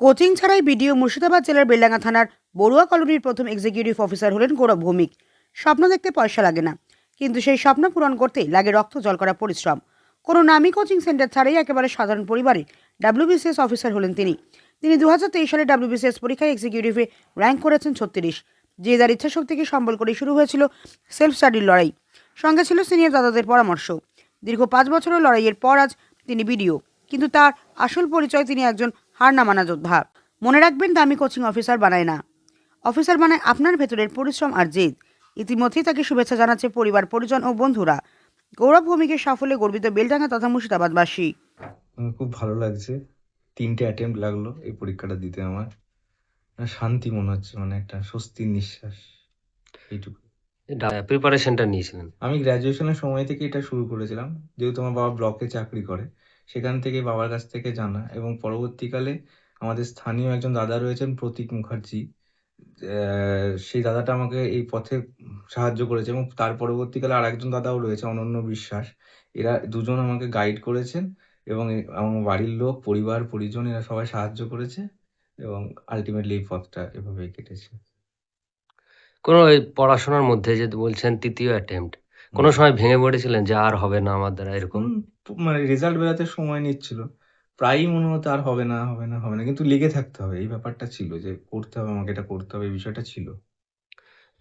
Coaching ছাড়াই BDO Murshidabad জেলার বেলডাঙ্গা থানার বড়ুয়া কলোনির প্রথম এক্সিকিউটিভ অফিসার হলেন গৌরব ভৌমিক। স্বপ্ন দেখতে পয়সা লাগে না, কিন্তু সেই স্বপ্ন পূরণ করতে লাগে রক্ত জল করা পরিশ্রম। কোনো নামী কোচিং সেন্টার ছাড়াই একেবারে সাধারণ পরিবারে ডাব্লিউবিসিএস অফিসার হলেন তিনি 2023 সালে ডাব্লিউবিসিএস পরীক্ষায় এক্সিকিউটিভে র্যাঙ্ক করেছেন 36। যে যার ইচ্ছাশক্তিকে সম্বল করে শুরু হয়েছিল সেলফ স্টাডির লড়াই। সঙ্গে ছিল সিনিয়র দাদাদের পরামর্শ। দীর্ঘ 5 বছরের লড়াইয়ের পর আজ তিনি বিডিও, কিন্তু তার আসল পরিচয় তিনি একজন হার না মানা যোদ্ধা। মনে রাখবেন, দামি কোচিং অফিসার বানায় না, অফিসার বানায় আপনার ভেতরের পরিশ্রম আর জেদ। ইতিমধ্যেই তাকে শুভেচ্ছা জানাচ্ছে পরিবার, পরিজন ও বন্ধুরা। গৌরব ভৌমিকের সাফল্যে গর্বিত বেলডাঙ্গা তথা মুর্শিদাবাদবাসী। খুব ভালো লাগছে। ৩টে অ্যাটেম্প্ট লাগলো এই পরীক্ষাটা দিতে আমার। শান্তি মনে হচ্ছে, মানে একটা স্বস্তির নিঃশ্বাস, এইটুকু। প্রিপারেশনটা নিয়েছিলেন? আমি গ্র্যাজুয়েশনের সময় থেকে এটা শুরু করেছিলাম। যেহেতু আমার বাবা ব্লকে চাকরি করে, সেখান থেকে বাবার কাছ থেকে জানা, এবং পরবর্তীকালে আমাদের স্থানীয় একজন দাদা রয়েছেন প্রতীক মুখার্জি। সেই দাদাটা আমাকে এই পথে সাহায্য করেছে, এবং তার পরবর্তীকালে আরেকজন দাদাও রয়েছে অনন্য বিশ্বাস। এরা দুজন আমাকে গাইড করেছেন, এবং আমার বাড়ির লোক, পরিবার, পরিজন এরা সবাই সাহায্য করেছে, এবং আল্টিমেটলি এই পথটা এভাবেই কেটেছে। কোনো ওই পড়াশোনার মধ্যে যে বলছেন ৩য় অ্যাটেম্প্ট, কোনো সময় ভেঙে পড়েছিলেন যে আর হবে না আমার দ্বারা এরকম? মানে রেজাল্ট বেরোতে সময় নিচ্ছিল। প্রায়ই মনে হতো আর হবে না, হবে না, হবে না। কিন্তু লেগে থাকতে হবে। এই ব্যাপারটা ছিল যে করতে হবে, আমাকে এটা করতে হবে, এই বিষয়টা ছিল।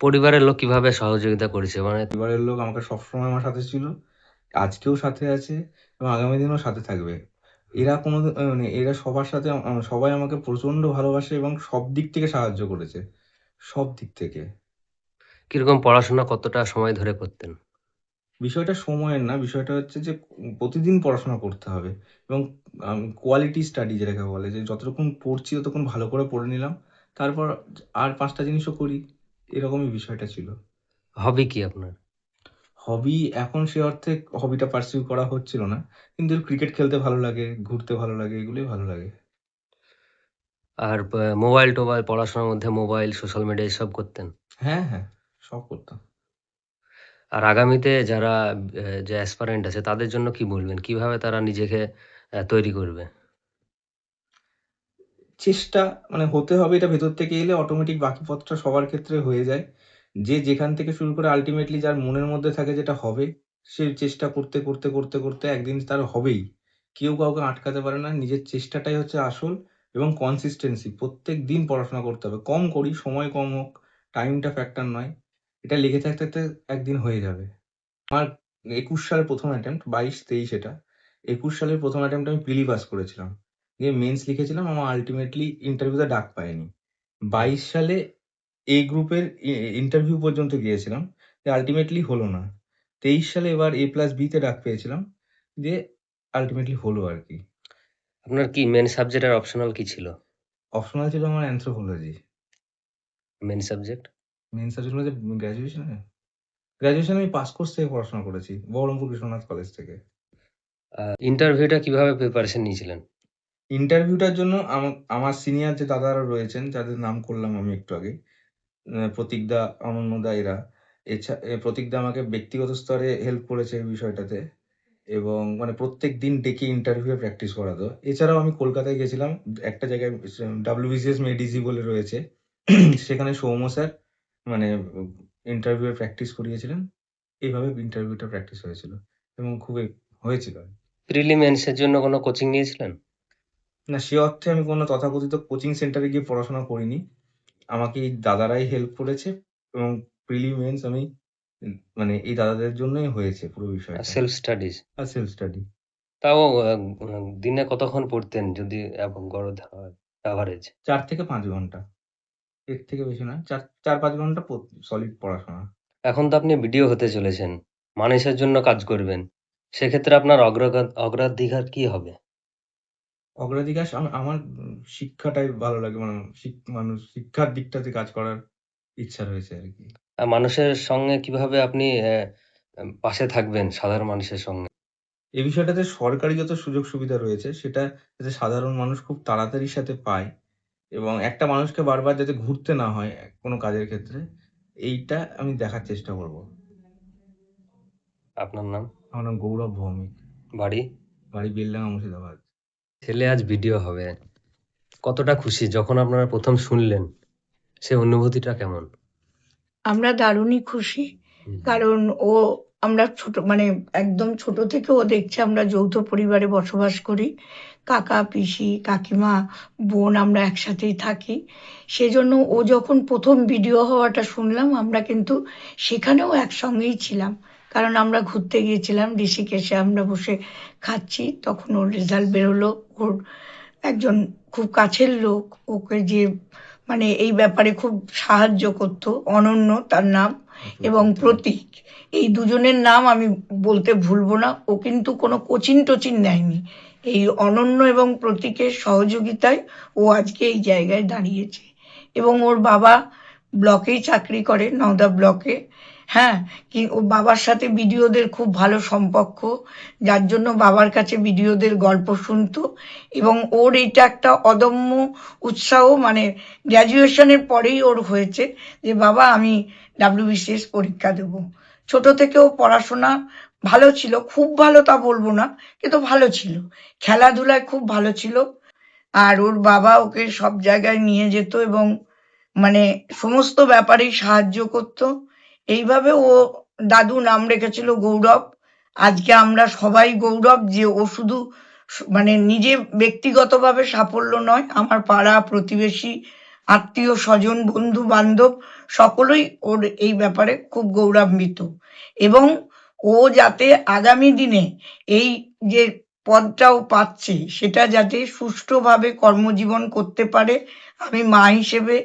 পরিবারের লোক কিভাবে সহযোগিতা করেছে? মানে পরিবারের লোক আমাকে সবসময় আমার সাথে ছিল। আজকেও সাথে আছে, এবং আগামী দিনেও সাথে থাকবে। এরা মানে এরা সবার সাথে সবাই আমাকে প্রচন্ড ভালোবাসে, এবং সব দিক থেকে সাহায্য করেছে। সব দিক থেকে। কিরকম পড়াশোনা কতটা সময় ধরে করতেন? বিষয়টা সময়ের না, বিষয়টা হচ্ছে যে প্রতিদিন পড়াশোনা করতে হবে, এবং কোয়ালিটি স্টাডি যেটাকে বলে, যে যতক্ষণ পড়ছি ততক্ষণ ভালো করে পড়ে নিলাম, তারপর আর 5টা জিনিসও করি, এরকমই বিষয়টা ছিল। হবি কি আপনার? হবি এখন সে অর্থে হবিটা পার্সিউ করা হচ্ছিল না, কিন্তু ক্রিকেট খেলতে ভালো লাগে, ঘুরতে ভালো লাগে, এগুলোই ভালো লাগে। আর মোবাইল-টোবাইল, পড়াশোনার মধ্যে মোবাইল, সোশ্যাল মিডিয়া এসব করতেন? হ্যাঁ, হ্যাঁ, সব করতাম। আর আগামীতে যারা যে অ্যাসপারেন্ট আছে তাদের জন্য কি বলবেন? কিভাবে তারা নিজেকে তৈরি করবে? চেষ্টা, মানে হতে হবে, এটা ভেতর থেকে এলে অটোমেটিক বাকি পথটা সবার ক্ষেত্রে হয়ে যায়। যে যেখান থেকে শুরু করে আল্টিমেটলি যার মনের মধ্যে থাকে যেটা হবে, সে চেষ্টা করতে, করতে, করতে, করতে একদিন তার হবেই। কেউ কাউকে আটকাতে পারে না। নিজের চেষ্টাটাই হচ্ছে আসল, এবং কনসিস্টেন্সি। প্রত্যেকদিন পড়াশোনা করতে হবে। কম করি, সময় কম হোক, টাইমটা ফ্যাক্টর নয়। এটা লেগে থাকতে, থাকতে একদিন হয়ে যাবে। আমার ২১ সালের ১ম অ্যাটেম্প্ট, ২২-২৩ এটা। ২১ সালের ১ম অ্যাটেম্প্টে আমি প্রিলি পাস করেছিলাম। দিয়ে মেন্স লিখেছিলাম, আমার আল্টিমেটলি ইন্টারভিউতে ডাক পাইনি। ২২ সালে এ গ্রুপের ইন্টারভিউ পর্যন্ত গিয়েছিলাম। আল্টিমেটলি হলো না। ২৩ সালে এবার A+B তে ডাক পেয়েছিলাম। দিয়ে আল্টিমেটলি হলো আরকি। আপনার কি মেইন সাবজেক্ট আর অপশনাল কি ছিল? অপশনাল ছিল আমার anthropology. Main subject? Main subject হলো যে গ্র্যাজুয়েশনে? গ্র্যাজুয়েশনে আমি পাস কোর্স থেকে পড়াশোনা করেছি, বহরমপুর কৃষ্ণনাথ কলেজ থেকে। ইন্টারভিউটা কিভাবে প্রিপারেশন নিয়েছিলেন? ইন্টারভিউটার জন্য আমার সিনিয়র যে দাদারা রয়েছেন, যাদের নাম করলাম আমি একটু আগেই, প্রতীকদা, অনন্যদা, এরা। প্রতীকদা আমাকে ব্যক্তিগত স্তরে হেল্প করেছে এই বিষয়টাতে, এবং মানে প্রত্যেকদিন ডেকে ইন্টারভিউ প্র্যাকটিস করাতো। এছাড়াও আমি কলকাতায় গেছিলাম, একটা জায়গায় WBCS মেডিসি বলে রয়েছে, সেখানে সৌম্য স্যার মানে ইন্টারভিউ প্র্যাকটিস করিয়েছিলেন। এইভাবে ইন্টারভিউটা প্র্যাকটিস হয়েছিল, এবং খুবই হয়েছিল। প্রিলিমিনারির জন্য কোনো কোচিং নিয়েছিলেন? না, সে অর্থে আমি কোনো তথাকথিত কোচিং সেন্টারে গিয়ে পড়াশোনা করিনি। আমাকে এই দাদারাই হেল্প করেছে, এবং প্রিলি মেন্স আমি মানে এই দাদাদের জন্যই হয়েছে পুরো বিষয়টা। Self studies? আর সেলফ স্টাডি। তাও দিনে কতক্ষণ পড়তেন যদি গড় এভারেজ? ৪ থেকে ৫ ঘন্টা। এর থেকে বেশি না। ৪-৫ ঘন্টা সলিড পড়াশোনা। এখন তো আপনি বিডিও হতে চলেছেন, মানুষের জন্য কাজ করবেন। সেক্ষেত্রে আপনার অগ্রাধিকার কি হবে? অগ্রাধিকার আমার শিক্ষাটাই ভালো লাগে। মানে শিক্ষার দিকটাতে কাজ করার ইচ্ছা রয়েছে আরকি। মানুষের সঙ্গে কিভাবে আপনি পাশে থাকবেন সাধারণ মানুষের সঙ্গে? এই বিষয়টাতে সরকারি যত সুযোগ সুবিধা রয়েছে, সেটা যাতে সাধারণ মানুষ খুব তাড়াতাড়ির সাথে পায়, এবং একটা মানুষকে বারবার যাতে ঘুরতে না হয় কোনো কাজের ক্ষেত্রে, এইটা আমি দেখার চেষ্টা করব। আপনার নাম? আমার নাম গৌরব ভৌমিক। বাড়ি? বাড়ি বেলডাঙ্গা, মুর্শিদাবাদ। ছেলে আজ বিডিও হবে। কতটা খুশি যখন আপনারা প্রথম শুনলেন, সেই অনুভূতিটা কেমন? আমরা দারুণই খুশি। হুম। কারণ ও আমরা ছোট মানে একদম ছোট থেকে ও দেখছে আমরা যৌথ পরিবারে বসবাস করি। কাকা, পিসি, কাকিমা, বোন আমরা একসাথেই থাকি। সেজন্য ও যখন ১ম ভিডিও হওয়াটা শুনলাম আমরা কিন্তু সেখানেও একসঙ্গেই ছিলাম। কারণ আমরা ঘুরতে গিয়েছিলাম ঋষিকেশে আমরা বসে খাচ্ছি। তখন ওর রেজাল্ট বেরোলো। ওর একজন খুব কাছের লোক ওকে যে মানে এই ব্যাপারে খুব সাহায্য করতো, অনন্য তার নাম, এবং প্রতীক, এই দুজনের নাম আমি বলতে ভুলবো না। ও কিন্তু কোনো কোচিং টোচিং নেয়নি। এই অনন্য এবং প্রতীকের সহযোগিতায় ও আজকে এই জায়গায় দাঁড়িয়েছে। এবং ওর বাবা ব্লকেই চাকরি করে, নওদা ব্লকে। হ্যাঁ, ও বাবার সাথে বিডিওদের খুব ভালো সম্পর্ক, যার জন্য বাবার কাছে বিডিওদের গল্প শুনতো। এবং ওর এইটা একটা অদম্য উৎসাহ, মানে গ্র্যাজুয়েশনের পরেই ওর হয়েছে যে বাবা আমি WBCS পরীক্ষা দেব। ছোট থেকেও পড়াশোনা ভালো ছিল, খুব ভালো তা বলবো না, কিন্তু ভালো ছিল। খেলাধুলায় খুব ভালো ছিল। আর ওর বাবা ওকে সব জায়গায় নিয়ে যেত এবং মানে সমস্ত ব্যাপারেই সাহায্য করত। এইভাবে ও দাদু নাম রেখেছিল গৌরব। আজকে আমরা সবাই গৌরব যে ও শুধু মানে নিজে ব্যক্তিগতভাবে সাফল্য নয়, আমার পাড়া প্রতিবেশী, আত্মীয় স্বজন, বন্ধু বান্ধব সকলেই ওর এই ব্যাপারে খুব গৌরবান্বিত। এবং ও যাতে আগামী দিনে এই যে পদটাও পাচ্ছে সেটা যাতে সুষ্ঠুভাবে কর্মজীবন করতে পারে, আমি মা হিসেবে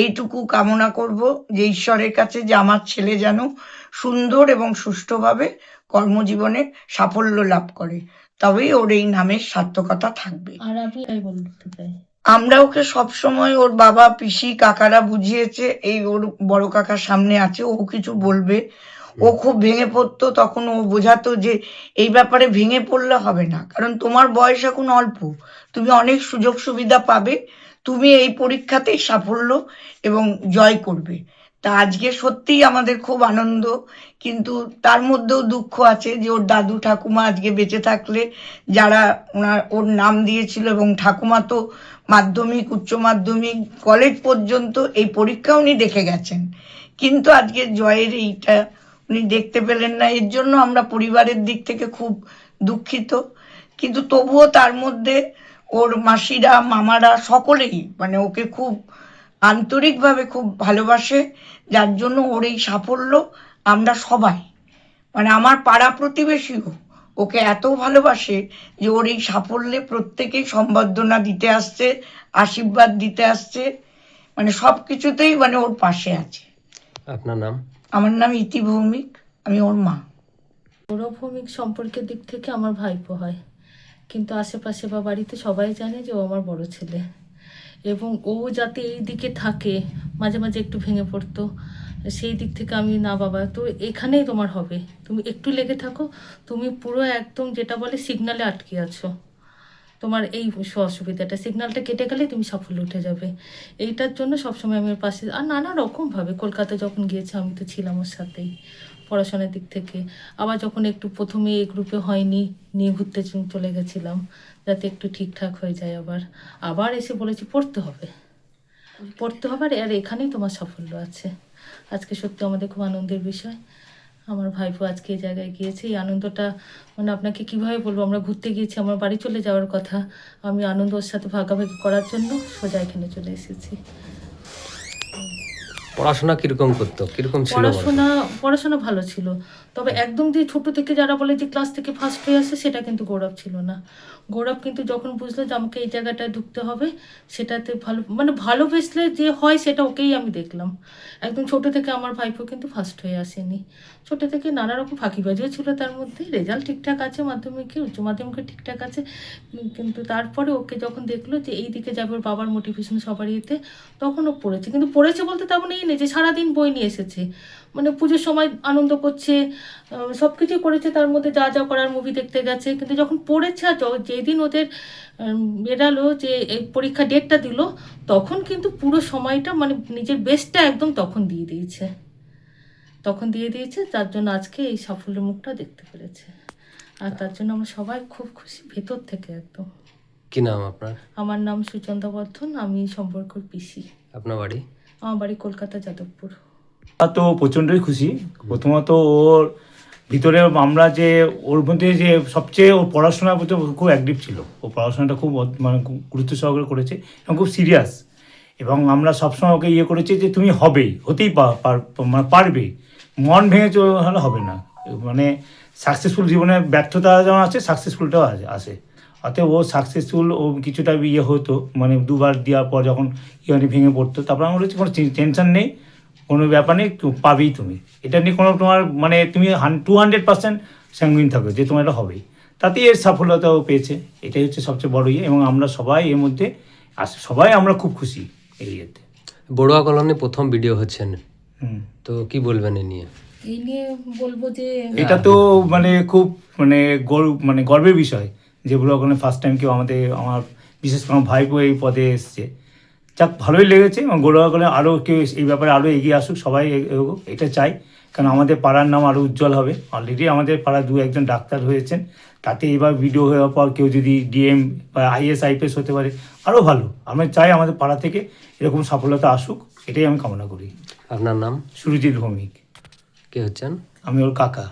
এইটুকু কামনা করব যে ঈশ্বরের কাছে যে আমার ছেলে যেন সুন্দর এবং সুষ্ঠুভাবে কর্মজীবনে সাফল্য লাভ করে, তবেই ওর এই নামের সার্থকতা থাকবে। আর আমি তাই বলতে চাই। আমরা ওকে সবসময় ওর বাবা, পিসি, কাকারা বুঝিয়েছে, এই ওর বড় কাকার সামনে আছে, ও কিছু বলবে। ও খুব ভেঙে পড়তো, তখন ও বোঝাতো যে এই ব্যাপারে ভেঙে পড়লে হবে না, কারণ তোমার বয়স এখন অল্প, তুমি অনেক সুযোগ সুবিধা পাবে, তুমি এই পরীক্ষাতেই সাফল্য এবং জয় করবে। তা আজকে সত্যিই আমাদের খুব আনন্দ, কিন্তু তার মধ্যেও দুঃখ আছে যে ওর দাদু ঠাকুমা আজকে বেঁচে থাকলে যারা ওর নাম দিয়েছিল, এবং ঠাকুমা তো মাধ্যমিক, উচ্চ মাধ্যমিক, কলেজ পর্যন্ত এই পরীক্ষা উনি দেখে গেছেন, কিন্তু আজকে জয়ের এইটা উনি দেখতে পেলেন না। এর জন্য আমরা পরিবারের দিক থেকে খুব দুঃখিত, কিন্তু তবুও তার মধ্যে ওর মাসিরা, মামারা সকলেই মানে ওকে খুব আন্তরিকভাবে খুব ভালোবাসে, যার জন্য ওর এই সাফল্য আমরা সবাই, মানে আমার পাড়া প্রতিবেশীও ওকে এত ভালোবাসে যে ওর এই সাফল্যে প্রত্যেকেই সম্বর্ধনা দিতে আসছে, আশীর্বাদ দিতে আসছে, মানে সব কিছুতেই মানে ওর পাশে আছে। আপনার নাম? আমার নাম ইতি ভৌমিক, আমি ওর মা। গৌরভৌমিক সম্পর্কের দিক থেকে আমার ভাইপো হয়, কিন্তু আশেপাশে বা বাড়িতে সবাই জানে যে ও আমার বড় ছেলে। এবং ও যাতে এই দিকে থাকে, মাঝে মাঝে একটু ভেঙে পড়তো, সেই দিক থেকে আমি না বাবা তো এখানেই তোমার হবে, তুমি একটু লেগে থাকো, তুমি পুরো একদম যেটা বলে সিগনালে আটকে আছো, তোমার এই অসুবিধাটা, সিগন্যালটা কেটে গেলে তুমি সাফল্য উঠে যাবে। এইটার জন্য সবসময় আমি ওর পাশে, আর নানা রকমভাবে কলকাতা যখন গিয়েছে আমি তো ছিলাম ওর সাথেই পড়াশোনার দিক থেকে। আবার যখন একটু প্রথমে এই গ্রুপে হয়নি, নিয়ে ঘুরতে চলে গেছিলাম যাতে একটু ঠিকঠাক হয়ে যায়, আবার আবার এসে বলেছি পড়তে হবে, পড়তে হবে, আর এখানেই তোমার সাফল্য আছে। আজকে সত্যি আমাদের খুব আনন্দের বিষয়, আমার ভাইপো আজকে এই জায়গায় গিয়েছে। এই আনন্দটা মানে আপনাকে কিভাবে বলবো, আমরা ঘুরতে গিয়েছি, আমার বাড়ি চলে যাওয়ার কথা, আমি আনন্দ ওর সাথে ভাগাভাগি করার জন্য সোজা এখানে চলে এসেছি। পড়াশোনা কিরকম করতো, কিরকম ছিল? পড়াশোনা ভালো ছিল, তবে একদম যে ছোট থেকে যারা বলে যে ক্লাস থেকে ফার্স্ট হয়ে আসে সেটা কিন্তু গৌরব ছিল না। গৌরব কিন্তু যখন বুঝলো যে আমাকে এই জায়গাটায় ঢুকতে হবে, সেটাতে ভালো মানে ভালোবেসলে যে হয় সেটা ওকেই আমি দেখলাম। একদম ছোট থেকে আমার ভাইপো কিন্তু ফার্স্ট হয়ে আসেনি, ছোট থেকে নানা রকম ফাঁকিবাজিও ছিল, তার মধ্যে রেজাল্ট ঠিকঠাক আছে, মাধ্যমিকে উচ্চ মাধ্যমিকে ঠিকঠাক আছে, কিন্তু তারপরে ওকে যখন দেখলো যে এই দিকে যাবে, ওর বাবার মোটিভেশন সবার ইয়েতে, তখন ও পড়েছে। কিন্তু পড়েছে বলতে তেমন এই নেই যে সারাদিন বই নিয়ে এসেছে, মানে পুজোর সময় আনন্দ করছে, সব কিছুই করেছে, তার মধ্যে যা যা করার মুভি দেখতে গেছে, কিন্তু যখন পড়েছে আর যেদিন ওদের বেরালো যে এই পরীক্ষা ডেটটা দিল, তখন কিন্তু পুরো সময়টা মানে নিজের বেস্টটা একদম তখন দিয়ে দিয়েছে, যার জন্য আজকে এই সাফল্যের মুখটা দেখতে পেরেছে। আর তার জন্য আমরা সবাই খুব খুশি ভেতর থেকে একদম। কি নাম আপনার? আমার নাম সুচন্দা বর্ধন, আমি সম্পর্কর পিসি। আপনার বাড়ি? আমার বাড়ি কলকাতা যাদবপুর। তো প্রচণ্ডই খুশি। প্রথমত ওর ভিতরে আমরা যে ওর মধ্যে যে সবচেয়ে ওর পড়াশোনার প্রতি খুব অ্যাক্টিভ ছিল। ও পড়াশোনাটা খুব মানে খুব গুরুত্ব সহকারে করেছে এবং খুব সিরিয়াস। এবং আমরা সবসময় ওকে করেছি যে তুমি হবেই, হতেই মানে পারবে, মন ভেঙে হলে হবে না। মানে সাকসেসফুল জীবনে ব্যর্থতা যেমন আছে, সাকসেসফুলটাও আসে। অতএব ও সাকসেসফুল, ও কিছুটা হতো, মানে দুবার দেওয়ার পর যখন ভেঙে পড়তো, তারপর আমরা বলেছি কোনো টেনশন নেই, কোনো ব্যাপার নেই, পাবেই তুমি। এটা নিয়ে কোনো তোমার মানে তুমি 200% স্যাঙ্গুইন থাকো যে তোমার এটা হবেই। তাতে এর সাফল্যতাও পেয়েছে, এটাই হচ্ছে সবচেয়ে বড় এবং আমরা সবাই এর মধ্যে সবাই আমরা খুব খুশি এই ইয়েতে। বড়ুয়া কলোনি প্রথম ভিডিও হচ্ছেন, হুম। তো কি বলবেন এ নিয়ে? এই নিয়ে বলবো যে এটা তো মানে খুব মানে গর্বের বিষয় যে ওখানে ফার্স্ট টাইম কেউ আমার বিশেষ করে আমার ভাইপো এই পদে এসছে। যাক, ভালোই লেগেছে এবং গড়ুয়াকলে আরও কেউ এই ব্যাপারে আরও এগিয়ে আসুক, সবাই এগোক, এটা চাই। কারণ আমাদের পাড়ার নাম আরও উজ্জ্বল হবে। অলরেডি আমাদের পাড়ায় 2-1জন ডাক্তার হয়েছেন, তাতে এবার ভিডিও হওয়ার পর কেউ যদি ডিএম বা IAS IPS হতে পারে আরও ভালো। আমরা চাই আমাদের পাড়া থেকে এরকম সফলতা আসুক, এটাই আমি কামনা করি। আপনার নাম? সুরজিৎ ভৌমিক। কে হচ্ছেন? আমি ওর কাকা।